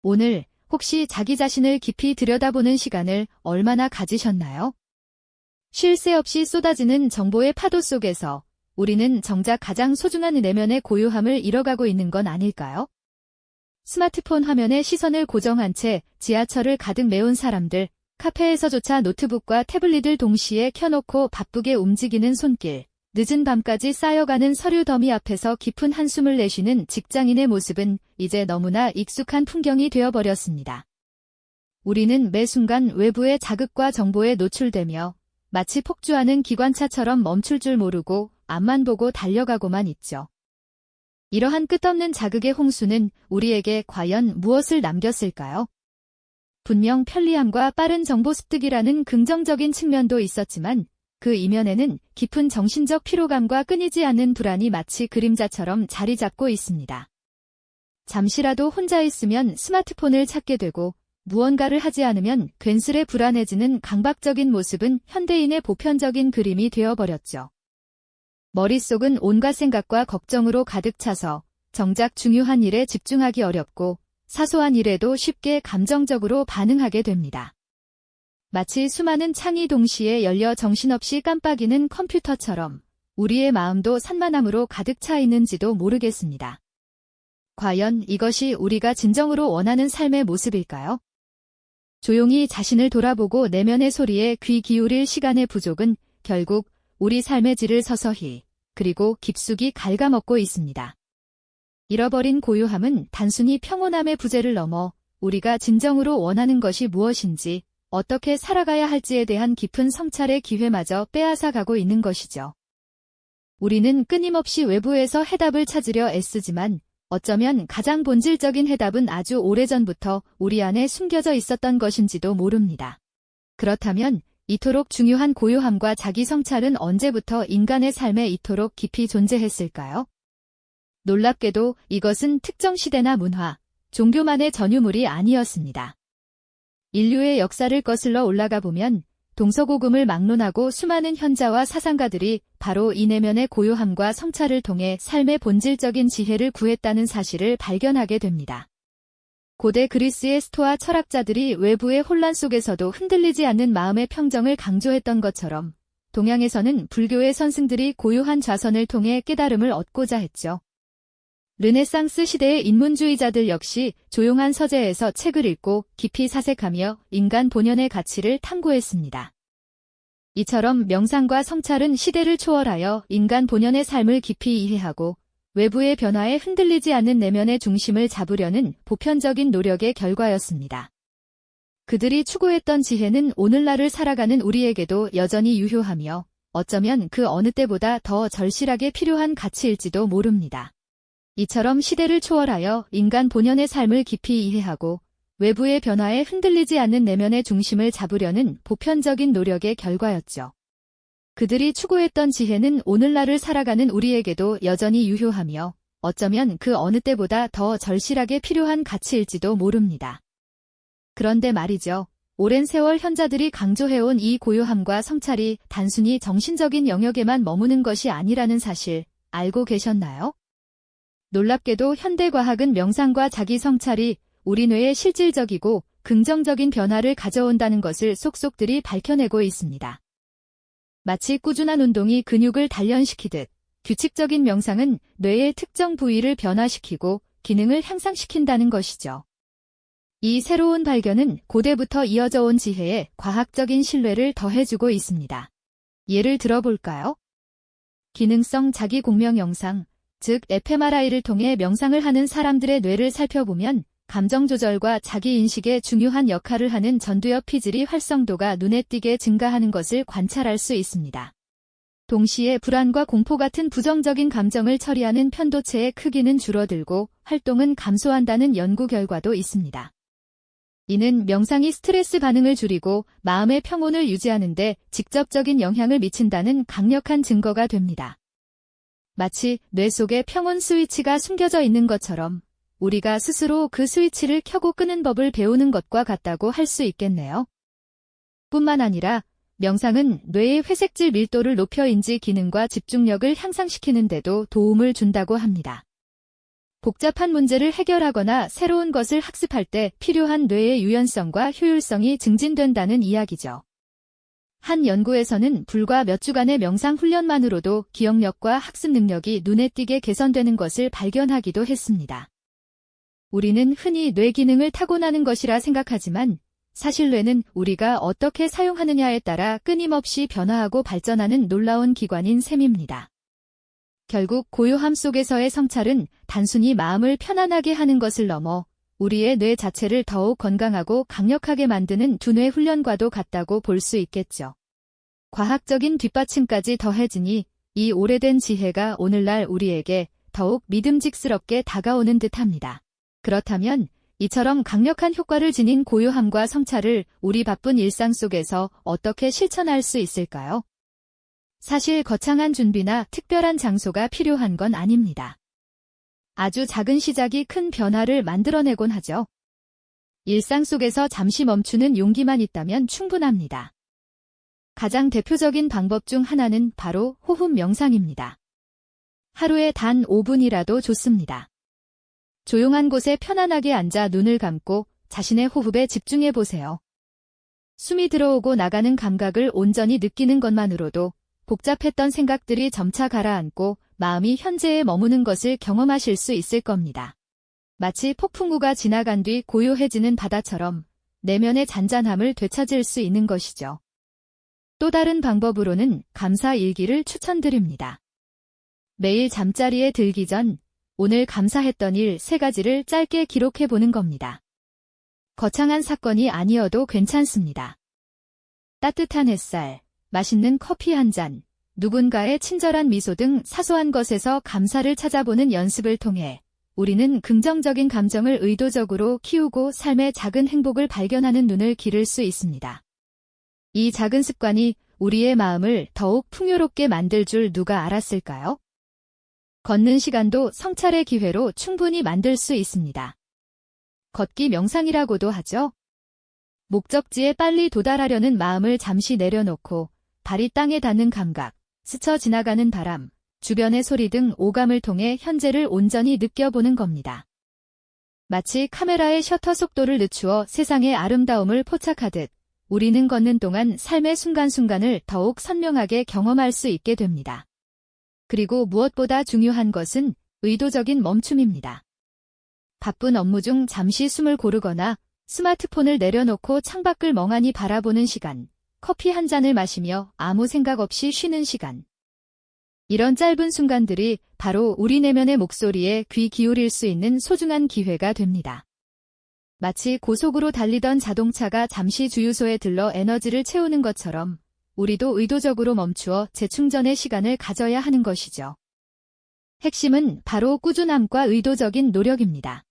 오늘 혹시 자기 자신을 깊이 들여다보는 시간을 얼마나 가지셨나요? 쉴 새 없이 쏟아지는 정보의 파도 속에서 우리는 정작 가장 소중한 내면의 고요함을 잃어가고 있는 건 아닐까요? 스마트폰 화면에 시선을 고정한 채 지하철을 가득 메운 사람들, 카페에서조차 노트북과 태블릿을 동시에 켜놓고 바쁘게 움직이는 손길, 늦은 밤까지 쌓여가는 서류 더미 앞에서 깊은 한숨을 내쉬는 직장인의 모습은 이제 너무나 익숙한 풍경이 되어버렸습니다. 우리는 매 순간 외부의 자극과 정보에 노출되며 마치 폭주하는 기관차처럼 멈출 줄 모르고 앞만 보고 달려가고만 있죠. 이러한 끝없는 자극의 홍수는 우리에게 과연 무엇을 남겼을까요? 분명 편리함과 빠른 정보 습득이라는 긍정적인 측면도 있었지만 그 이면에는 깊은 정신적 피로감과 끊이지 않는 불안이 마치 그림자처럼 자리 잡고 있습니다. 잠시라도 혼자 있으면 스마트폰을 찾게 되고 무언가를 하지 않으면 괜스레 불안해지는 강박적인 모습은 현대인의 보편적인 그림이 되어버렸죠. 머릿속은 온갖 생각과 걱정으로 가득 차서 정작 중요한 일에 집중하기 어렵고 사소한 일에도 쉽게 감정적으로 반응하게 됩니다. 마치 수많은 창이 동시에 열려 정신없이 깜빡이는 컴퓨터처럼 우리의 마음도 산만함으로 가득 차 있는지도 모르겠습니다. 과연 이것이 우리가 진정으로 원하는 삶의 모습일까요? 조용히 자신을 돌아보고 내면의 소리에 귀 기울일 시간의 부족은 결국 우리 삶의 질을 서서히 그리고 깊숙이 갉아먹고 있습니다. 잃어버린 고요함은 단순히 평온함의 부재를 넘어 우리가 진정으로 원하는 것이 무엇인지 어떻게 살아가야 할지에 대한 깊은 성찰의 기회마저 빼앗아 가고 있는 것이죠. 우리는 끊임없이 외부에서 해답을 찾으려 애쓰지만 어쩌면 가장 본질적인 해답은 아주 오래전부터 우리 안에 숨겨져 있었던 것인지도 모릅니다. 그렇다면 이토록 중요한 고요함과 자기 성찰은 언제부터 인간의 삶에 이토록 깊이 존재했을까요? 놀랍게도 이것은 특정 시대나 문화, 종교만의 전유물이 아니었습니다. 인류의 역사를 거슬러 올라가 보면 동서고금을 막론하고 수많은 현자와 사상가들이 바로 이 내면의 고요함과 성찰을 통해 삶의 본질적인 지혜를 구했다는 사실을 발견하게 됩니다. 고대 그리스의 스토아 철학자들이 외부의 혼란 속에서도 흔들리지 않는 마음의 평정을 강조했던 것처럼 동양에서는 불교의 선승들이 고요한 좌선을 통해 깨달음을 얻고자 했죠. 르네상스 시대의 인문주의자들 역시 조용한 서재에서 책을 읽고 깊이 사색하며 인간 본연의 가치를 탐구했습니다. 이처럼 명상과 성찰은 시대를 초월하여 인간 본연의 삶을 깊이 이해하고 외부의 변화에 흔들리지 않는 내면의 중심을 잡으려는 보편적인 노력의 결과였습니다. 그들이 추구했던 지혜는 오늘날을 살아가는 우리에게도 여전히 유효하며 어쩌면 그 어느 때보다 더 절실하게 필요한 가치일지도 모릅니다. 이처럼 시대를 초월하여 인간 본연의 삶을 깊이 이해하고 외부의 변화에 흔들리지 않는 내면의 중심을 잡으려는 보편적인 노력의 결과였죠. 그들이 추구했던 지혜는 오늘날을 살아가는 우리에게도 여전히 유효하며 어쩌면 그 어느 때보다 더 절실하게 필요한 가치일지도 모릅니다. 그런데 말이죠. 오랜 세월 현자들이 강조해온 이 고요함과 성찰이 단순히 정신적인 영역에만 머무는 것이 아니라는 사실 알고 계셨나요? 놀랍게도 현대과학은 명상과 자기 성찰이 우리 뇌에 실질적이고 긍정적인 변화를 가져온다는 것을 속속들이 밝혀내고 있습니다. 마치 꾸준한 운동이 근육을 단련시키듯 규칙적인 명상은 뇌의 특정 부위를 변화시키고 기능을 향상시킨다는 것이죠. 이 새로운 발견은 고대부터 이어져 온 지혜에 과학적인 신뢰를 더해주고 있습니다. 예를 들어볼까요? 기능성 자기 공명 영상, 즉 fMRI를 통해 명상을 하는 사람들의 뇌를 살펴보면 감정 조절과 자기 인식에 중요한 역할을 하는 전두엽 피질이 활성도가 눈에 띄게 증가하는 것을 관찰할 수 있습니다. 동시에 불안과 공포 같은 부정적인 감정을 처리하는 편도체의 크기는 줄어들고 활동은 감소한다는 연구 결과도 있습니다. 이는 명상이 스트레스 반응을 줄이고 마음의 평온을 유지하는 데 직접적인 영향을 미친다는 강력한 증거가 됩니다. 마치 뇌 속에 평온 스위치가 숨겨져 있는 것처럼 우리가 스스로 그 스위치를 켜고 끄는 법을 배우는 것과 같다고 할 수 있겠네요. 뿐만 아니라 명상은 뇌의 회색질 밀도를 높여 인지 기능과 집중력을 향상시키는 데도 도움을 준다고 합니다. 복잡한 문제를 해결하거나 새로운 것을 학습할 때 필요한 뇌의 유연성과 효율성이 증진된다는 이야기죠. 한 연구에서는 불과 몇 주간의 명상 훈련만으로도 기억력과 학습 능력이 눈에 띄게 개선되는 것을 발견하기도 했습니다. 우리는 흔히 뇌 기능을 타고나는 것이라 생각하지만 사실 뇌는 우리가 어떻게 사용하느냐에 따라 끊임없이 변화하고 발전하는 놀라운 기관인 셈입니다. 결국 고요함 속에서의 성찰은 단순히 마음을 편안하게 하는 것을 넘어 우리의 뇌 자체를 더욱 건강하고 강력하게 만드는 두뇌 훈련과도 같다고 볼 수 있겠죠. 과학적인 뒷받침까지 더해지니 이 오래된 지혜가 오늘날 우리에게 더욱 믿음직스럽게 다가오는 듯합니다. 그렇다면 이처럼 강력한 효과를 지닌 고요함과 성찰을 우리 바쁜 일상 속에서 어떻게 실천할 수 있을까요? 사실 거창한 준비나 특별한 장소가 필요한 건 아닙니다. 아주 작은 시작이 큰 변화를 만들어내곤 하죠. 일상 속에서 잠시 멈추는 용기만 있다면 충분합니다. 가장 대표적인 방법 중 하나는 바로 호흡 명상입니다. 하루에 단 5분이라도 좋습니다. 조용한 곳에 편안하게 앉아 눈을 감고 자신의 호흡에 집중해 보세요. 숨이 들어오고 나가는 감각을 온전히 느끼는 것만으로도 복잡했던 생각들이 점차 가라앉고 마음이 현재에 머무는 것을 경험하실 수 있을 겁니다. 마치 폭풍우가 지나간 뒤 고요해지는 바다처럼 내면의 잔잔함을 되찾을 수 있는 것이죠. 또 다른 방법으로는 감사 일기를 추천드립니다. 매일 잠자리에 들기 전 오늘 감사했던 일 3가지를 짧게 기록해 보는 겁니다. 거창한 사건이 아니어도 괜찮습니다. 따뜻한 햇살, 맛있는 커피 한 잔, 누군가의 친절한 미소 등 사소한 것에서 감사를 찾아보는 연습을 통해 우리는 긍정적인 감정을 의도적으로 키우고 삶의 작은 행복을 발견하는 눈을 기를 수 있습니다. 이 작은 습관이 우리의 마음을 더욱 풍요롭게 만들 줄 누가 알았을까요? 걷는 시간도 성찰의 기회로 충분히 만들 수 있습니다. 걷기 명상이라고도 하죠. 목적지에 빨리 도달하려는 마음을 잠시 내려놓고 발이 땅에 닿는 감각, 스쳐 지나가는 바람, 주변의 소리 등 오감을 통해 현재를 온전히 느껴보는 겁니다. 마치 카메라의 셔터 속도를 늦추어 세상의 아름다움을 포착하듯 우리는 걷는 동안 삶의 순간순간을 더욱 선명하게 경험할 수 있게 됩니다. 그리고 무엇보다 중요한 것은 의도적인 멈춤입니다. 바쁜 업무 중 잠시 숨을 고르거나 스마트폰을 내려놓고 창밖을 멍하니 바라보는 시간, 커피 한 잔을 마시며 아무 생각 없이 쉬는 시간. 이런 짧은 순간들이 바로 우리 내면의 목소리에 귀 기울일 수 있는 소중한 기회가 됩니다. 마치 고속으로 달리던 자동차가 잠시 주유소에 들러 에너지를 채우는 것처럼 우리도 의도적으로 멈추어 재충전의 시간을 가져야 하는 것이죠. 핵심은 바로 꾸준함과 의도적인 노력입니다.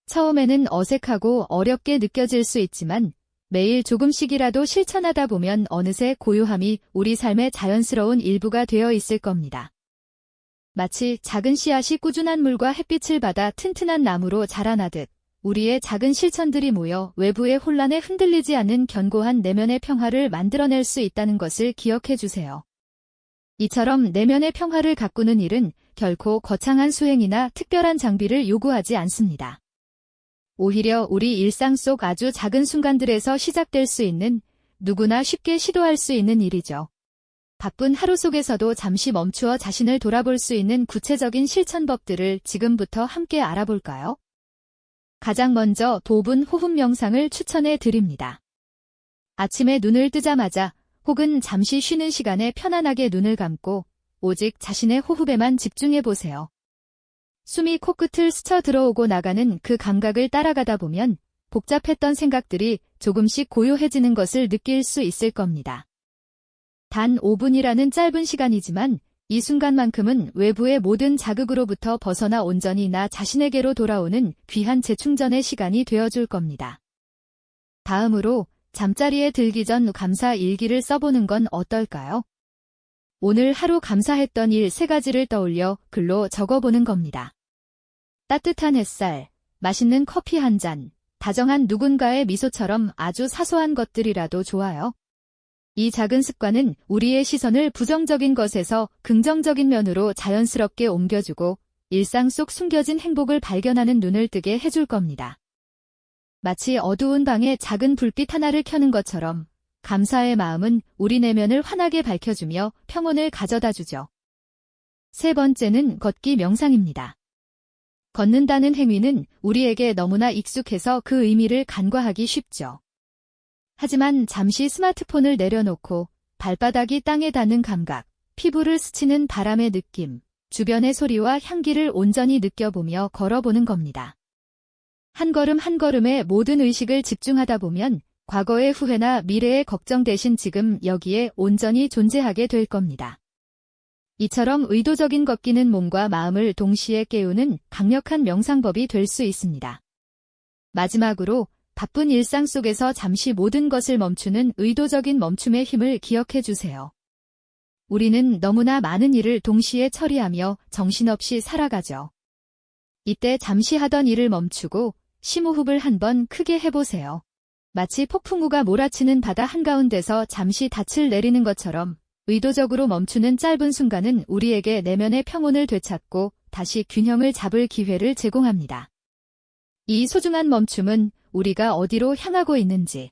처음에는 어색하고 어렵게 느껴질 수 있지만 매일 조금씩이라도 실천하다 보면 어느새 고요함이 우리 삶의 자연스러운 일부가 되어 있을 겁니다. 마치 작은 씨앗이 꾸준한 물과 햇빛을 받아 튼튼한 나무로 자라나듯 우리의 작은 실천들이 모여 외부의 혼란에 흔들리지 않는 견고한 내면의 평화를 만들어낼 수 있다는 것을 기억해 주세요. 이처럼 내면의 평화를 가꾸는 일은 결코 거창한 수행이나 특별한 장비를 요구하지 않습니다. 오히려 우리 일상 속 아주 작은 순간들에서 시작될 수 있는 누구나 쉽게 시도할 수 있는 일이죠. 바쁜 하루 속에서도 잠시 멈추어 자신을 돌아볼 수 있는 구체적인 실천법들을 지금부터 함께 알아볼까요? 가장 먼저 5분 호흡 명상을 추천해 드립니다. 아침에 눈을 뜨자마자 혹은 잠시 쉬는 시간에 편안하게 눈을 감고 오직 자신의 호흡에만 집중해 보세요. 숨이 코끝을 스쳐 들어오고 나가는 그 감각을 따라가다 보면 복잡했던 생각들이 조금씩 고요해지는 것을 느낄 수 있을 겁니다. 단 5분이라는 짧은 시간이지만 이 순간만큼은 외부의 모든 자극으로부터 벗어나 온전히 나 자신에게로 돌아오는 귀한 재충전의 시간이 되어줄 겁니다. 다음으로 잠자리에 들기 전 감사 일기를 써보는 건 어떨까요? 오늘 하루 감사했던 일 3가지를 떠올려 글로 적어보는 겁니다. 따뜻한 햇살, 맛있는 커피 한 잔, 다정한 누군가의 미소처럼 아주 사소한 것들이라도 좋아요. 이 작은 습관은 우리의 시선을 부정적인 것에서 긍정적인 면으로 자연스럽게 옮겨주고 일상 속 숨겨진 행복을 발견하는 눈을 뜨게 해줄 겁니다. 마치 어두운 방에 작은 불빛 하나를 켜는 것처럼 감사의 마음은 우리 내면을 환하게 밝혀주며 평온을 가져다 주죠. 세 번째는 걷기 명상입니다. 걷는다는 행위는 우리에게 너무나 익숙해서 그 의미를 간과하기 쉽죠. 하지만 잠시 스마트폰을 내려놓고 발바닥이 땅에 닿는 감각, 피부를 스치는 바람의 느낌, 주변의 소리와 향기를 온전히 느껴보며 걸어보는 겁니다. 한 걸음 한 걸음에 모든 의식을 집중하다 보면 과거의 후회나 미래의 걱정 대신 지금 여기에 온전히 존재하게 될 겁니다. 이처럼 의도적인 걷기는 몸과 마음을 동시에 깨우는 강력한 명상법이 될 수 있습니다. 마지막으로 바쁜 일상 속에서 잠시 모든 것을 멈추는 의도적인 멈춤의 힘을 기억해 주세요. 우리는 너무나 많은 일을 동시에 처리하며 정신없이 살아가죠. 이때 잠시 하던 일을 멈추고 심호흡을 한번 크게 해보세요. 마치 폭풍우가 몰아치는 바다 한가운데서 잠시 닻을 내리는 것처럼 의도적으로 멈추는 짧은 순간은 우리에게 내면의 평온을 되찾고 다시 균형을 잡을 기회를 제공합니다. 이 소중한 멈춤은 우리가 어디로 향하고 있는지,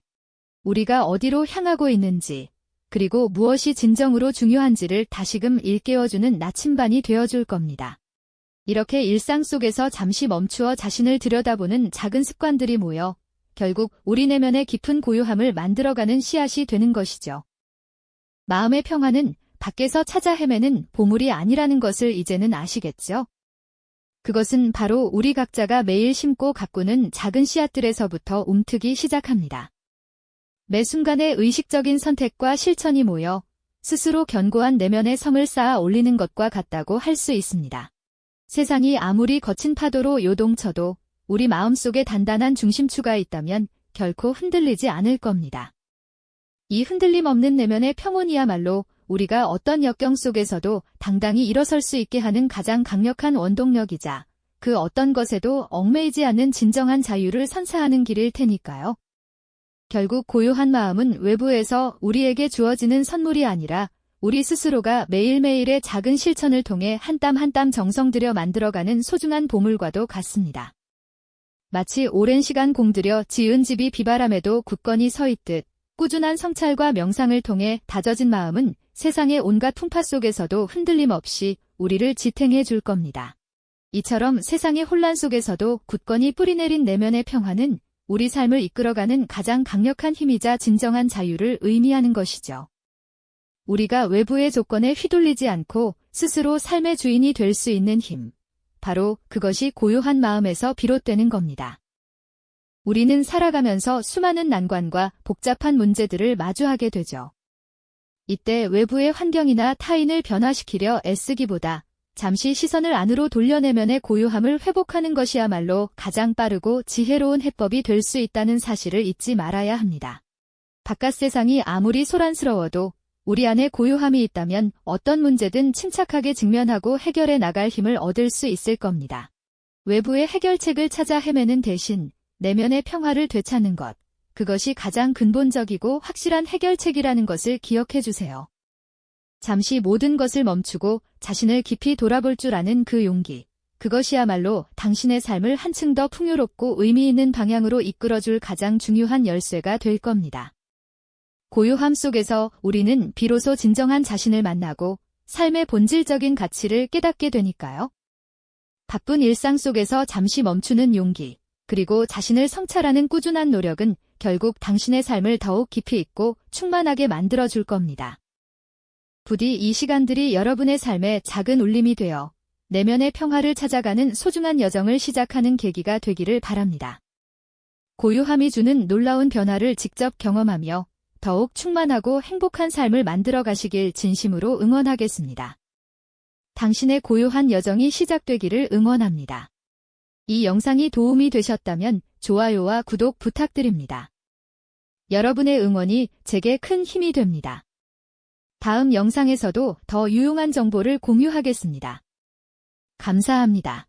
그리고 무엇이 진정으로 중요한지를 다시금 일깨워주는 나침반이 되어줄 겁니다. 이렇게 일상 속에서 잠시 멈추어 자신을 들여다보는 작은 습관들이 모여 결국 우리 내면의 깊은 고요함을 만들어가는 씨앗이 되는 것이죠. 마음의 평화는 밖에서 찾아 헤매는 보물이 아니라는 것을 이제는 아시겠죠? 그것은 바로 우리 각자가 매일 심고 가꾸는 작은 씨앗들에서부터 움트기 시작합니다. 매 순간의 의식적인 선택과 실천이 모여 스스로 견고한 내면의 성을 쌓아 올리는 것과 같다고 할 수 있습니다. 세상이 아무리 거친 파도로 요동쳐도 우리 마음속에 단단한 중심추가 있다면 결코 흔들리지 않을 겁니다. 이 흔들림 없는 내면의 평온이야말로 우리가 어떤 역경 속에서도 당당히 일어설 수 있게 하는 가장 강력한 원동력이자 그 어떤 것에도 얽매이지 않는 진정한 자유를 선사하는 길일 테니까요. 결국 고요한 마음은 외부에서 우리에게 주어지는 선물이 아니라 우리 스스로가 매일매일의 작은 실천을 통해 한 땀 한 땀 정성 들여 만들어가는 소중한 보물과도 같습니다. 마치 오랜 시간 공들여 지은 집이 비바람에도 굳건히 서 있듯 꾸준한 성찰과 명상을 통해 다져진 마음은 세상의 온갖 풍파 속에서도 흔들림 없이 우리를 지탱해 줄 겁니다. 이처럼 세상의 혼란 속에서도 굳건히 뿌리내린 내면의 평화는 우리 삶을 이끌어가는 가장 강력한 힘이자 진정한 자유를 의미하는 것이죠. 우리가 외부의 조건에 휘둘리지 않고 스스로 삶의 주인이 될 수 있는 힘, 바로 그것이 고요한 마음에서 비롯되는 겁니다. 우리는 살아가면서 수많은 난관과 복잡한 문제들을 마주하게 되죠. 이때 외부의 환경이나 타인을 변화시키려 애쓰기보다 잠시 시선을 안으로 돌려 내면의 고요함을 회복하는 것이야말로 가장 빠르고 지혜로운 해법이 될 수 있다는 사실을 잊지 말아야 합니다. 바깥 세상이 아무리 소란스러워도 우리 안에 고요함이 있다면 어떤 문제든 침착하게 직면하고 해결해 나갈 힘을 얻을 수 있을 겁니다. 외부의 해결책을 찾아 헤매는 대신 내면의 평화를 되찾는 것, 그것이 가장 근본적이고 확실한 해결책이라는 것을 기억해 주세요. 잠시 모든 것을 멈추고 자신을 깊이 돌아볼 줄 아는 그 용기, 그것이야말로 당신의 삶을 한층 더 풍요롭고 의미 있는 방향으로 이끌어줄 가장 중요한 열쇠가 될 겁니다. 고요함 속에서 우리는 비로소 진정한 자신을 만나고 삶의 본질적인 가치를 깨닫게 되니까요. 바쁜 일상 속에서 잠시 멈추는 용기, 그리고 자신을 성찰하는 꾸준한 노력은 결국 당신의 삶을 더욱 깊이 있고 충만하게 만들어줄 겁니다. 부디 이 시간들이 여러분의 삶에 작은 울림이 되어 내면의 평화를 찾아가는 소중한 여정을 시작하는 계기가 되기를 바랍니다. 고요함이 주는 놀라운 변화를 직접 경험하며 더욱 충만하고 행복한 삶을 만들어 가시길 진심으로 응원하겠습니다. 당신의 고요한 여정이 시작되기를 응원합니다. 이 영상이 도움이 되셨다면 좋아요와 구독 부탁드립니다. 여러분의 응원이 제게 큰 힘이 됩니다. 다음 영상에서도 더 유용한 정보를 공유하겠습니다. 감사합니다.